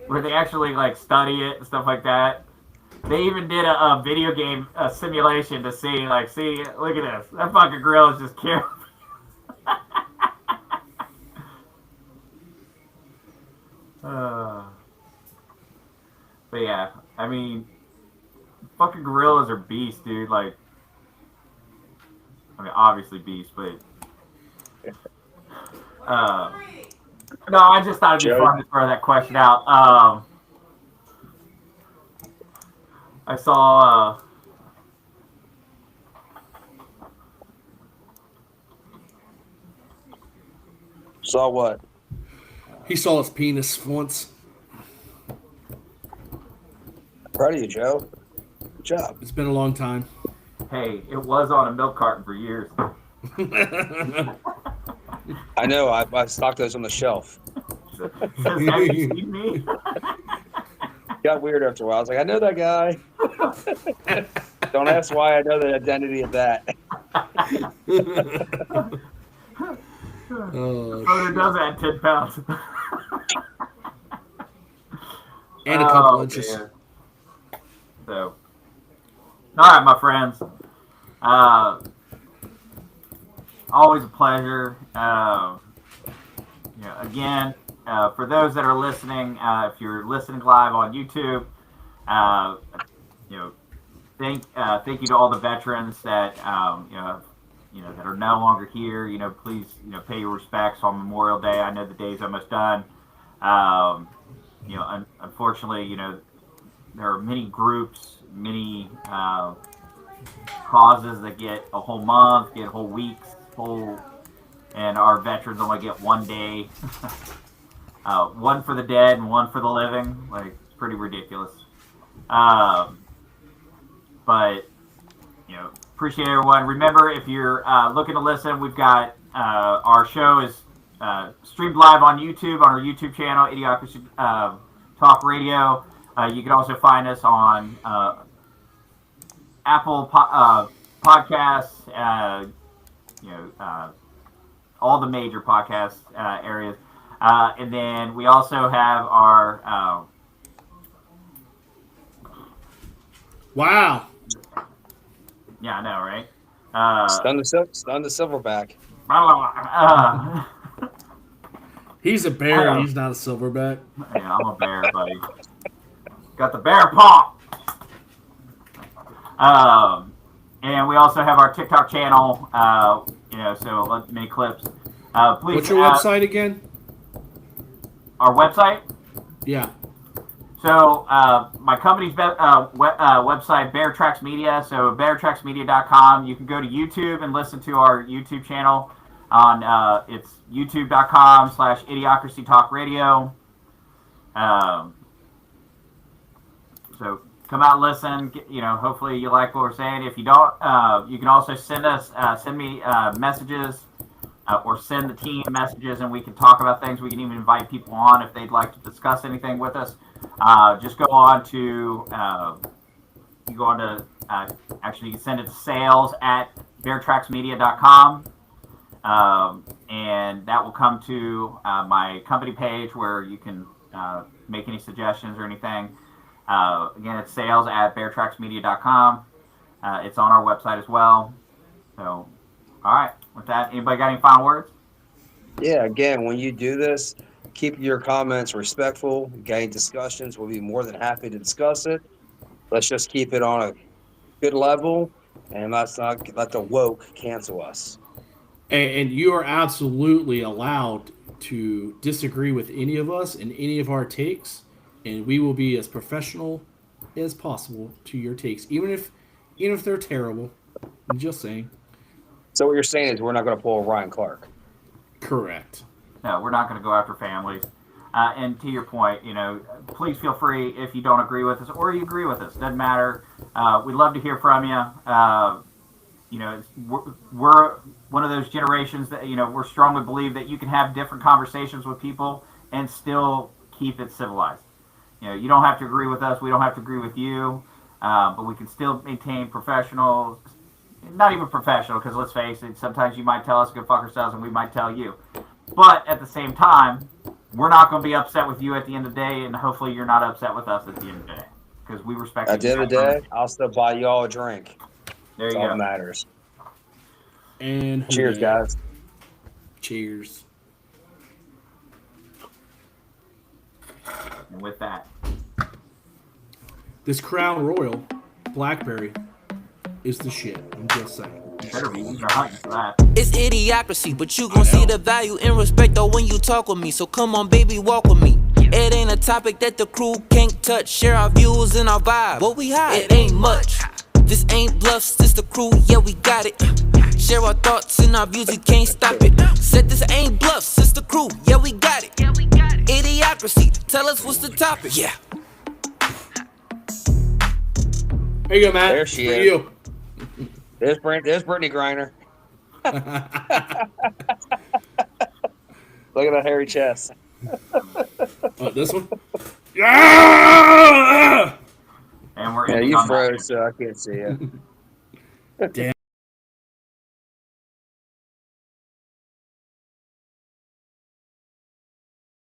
where they actually like study it and stuff like that. They even did a video game simulation to see, like, look at this. That fucking gorilla is just killing. But yeah, I mean, fucking gorillas are beasts, dude. Like, I mean, obviously beasts, but no, I just thought it'd be fun to throw that question out. I saw Saw what? He saw his penis once. Proud of you, Joe. Good job. It's been a long time. hey, it was on a milk carton for years. I know. I stocked those on the shelf. Says, have you seen me? Got weird after a while. I was like, I know that guy. Don't ask why I know the identity of that. Oh, Brother does add 10 pounds. and a couple Oh, inches. man. So, all right, my friends. Always a pleasure. Again, for those that are listening, if you're listening live on YouTube, thank you to all the veterans that that are no longer here. Please pay your respects on Memorial Day. I know the day's almost done. Unfortunately, there are many groups, many causes that get a whole month, get whole weeks, and our veterans only get one day. One for the dead and one for the living. Like, it's pretty ridiculous. But appreciate everyone. Remember, if you're looking to listen, we've got our show is streamed live on YouTube on our YouTube channel, Idiocracy Talk Radio. You can also find us on Apple Podcasts, all the major podcast areas. And then we also have our Wow. yeah, I know, right? Stun the silverback. He's a bear. Oh. He's not a silverback. Yeah, I'm a bear, buddy. Got the bear paw. And we also have our TikTok channel. So many clips. Please. What's your website again? Our website. Yeah. So my company's website, Bear Tracks Media. So beartracksmedia.com. You can go to YouTube and listen to our YouTube channel on it's youtube.com/Idiocracy Talk Radio. So come out and listen. Hopefully you like what we're saying. If you don't, you can also send me messages or send the team messages, and we can talk about things. We can even invite people on if they'd like to discuss anything with us. Just go on to actually you can send it to sales@beartracksmedia.com. And that will come to my company page where you can make any suggestions or anything. Again, it's sales@beartracksmedia.com. It's on our website as well. So, all right. With that, anybody got any final words? Yeah, again, when you do this, keep your comments respectful. Got any discussions, we'll be more than happy to discuss it. Let's just keep it on a good level, and let's not let the woke cancel us. And you are absolutely allowed to disagree with any of us and any of our takes, and we will be as professional as possible to your takes, even if they're terrible. I'm just saying. So what you're saying is we're not going to pull a Ryan Clark. Correct. No, we're not going to go after families. And to your point, please feel free if you don't agree with us or you agree with us. Doesn't matter. We'd love to hear from you. We're one of those generations that, we're strongly believe that you can have different conversations with people and still keep it civilized. You don't have to agree with us. We don't have to agree with you. But we can still maintain professional, not even professional, because let's face it, sometimes you might tell us to go fuck ourselves and we might tell you. But at the same time, we're not going to be upset with you at the end of the day, and hopefully you're not upset with us at the end of the day, because we respect you. At the end of the day, I'll still buy you all a drink. There you That's all go. that matters. And Cheers, guys. Cheers. And with that, This Crown Royal Blackberry is the shit. I'm just saying. you better be. You're hunting for that. It's idiocracy, but you gon' see the value and respect though when you talk with me. So come on, baby, walk with me. It ain't a topic that the crew can't touch. Share our views and our vibe. What we hide, it ain't much. This ain't bluffs, this the crew, yeah, we got it. Share our thoughts and our views, you can't stop it. Said this ain't bluffs, it's the crew, yeah, we got it. Idiocracy, tell us what's the topic, yeah. There you go, Matt. There she For is. you. There's Brittany Griner. Look at that hairy chest. This one? Yeah! And we're Yeah, ending you on that. froze, so I can't see you. Damn.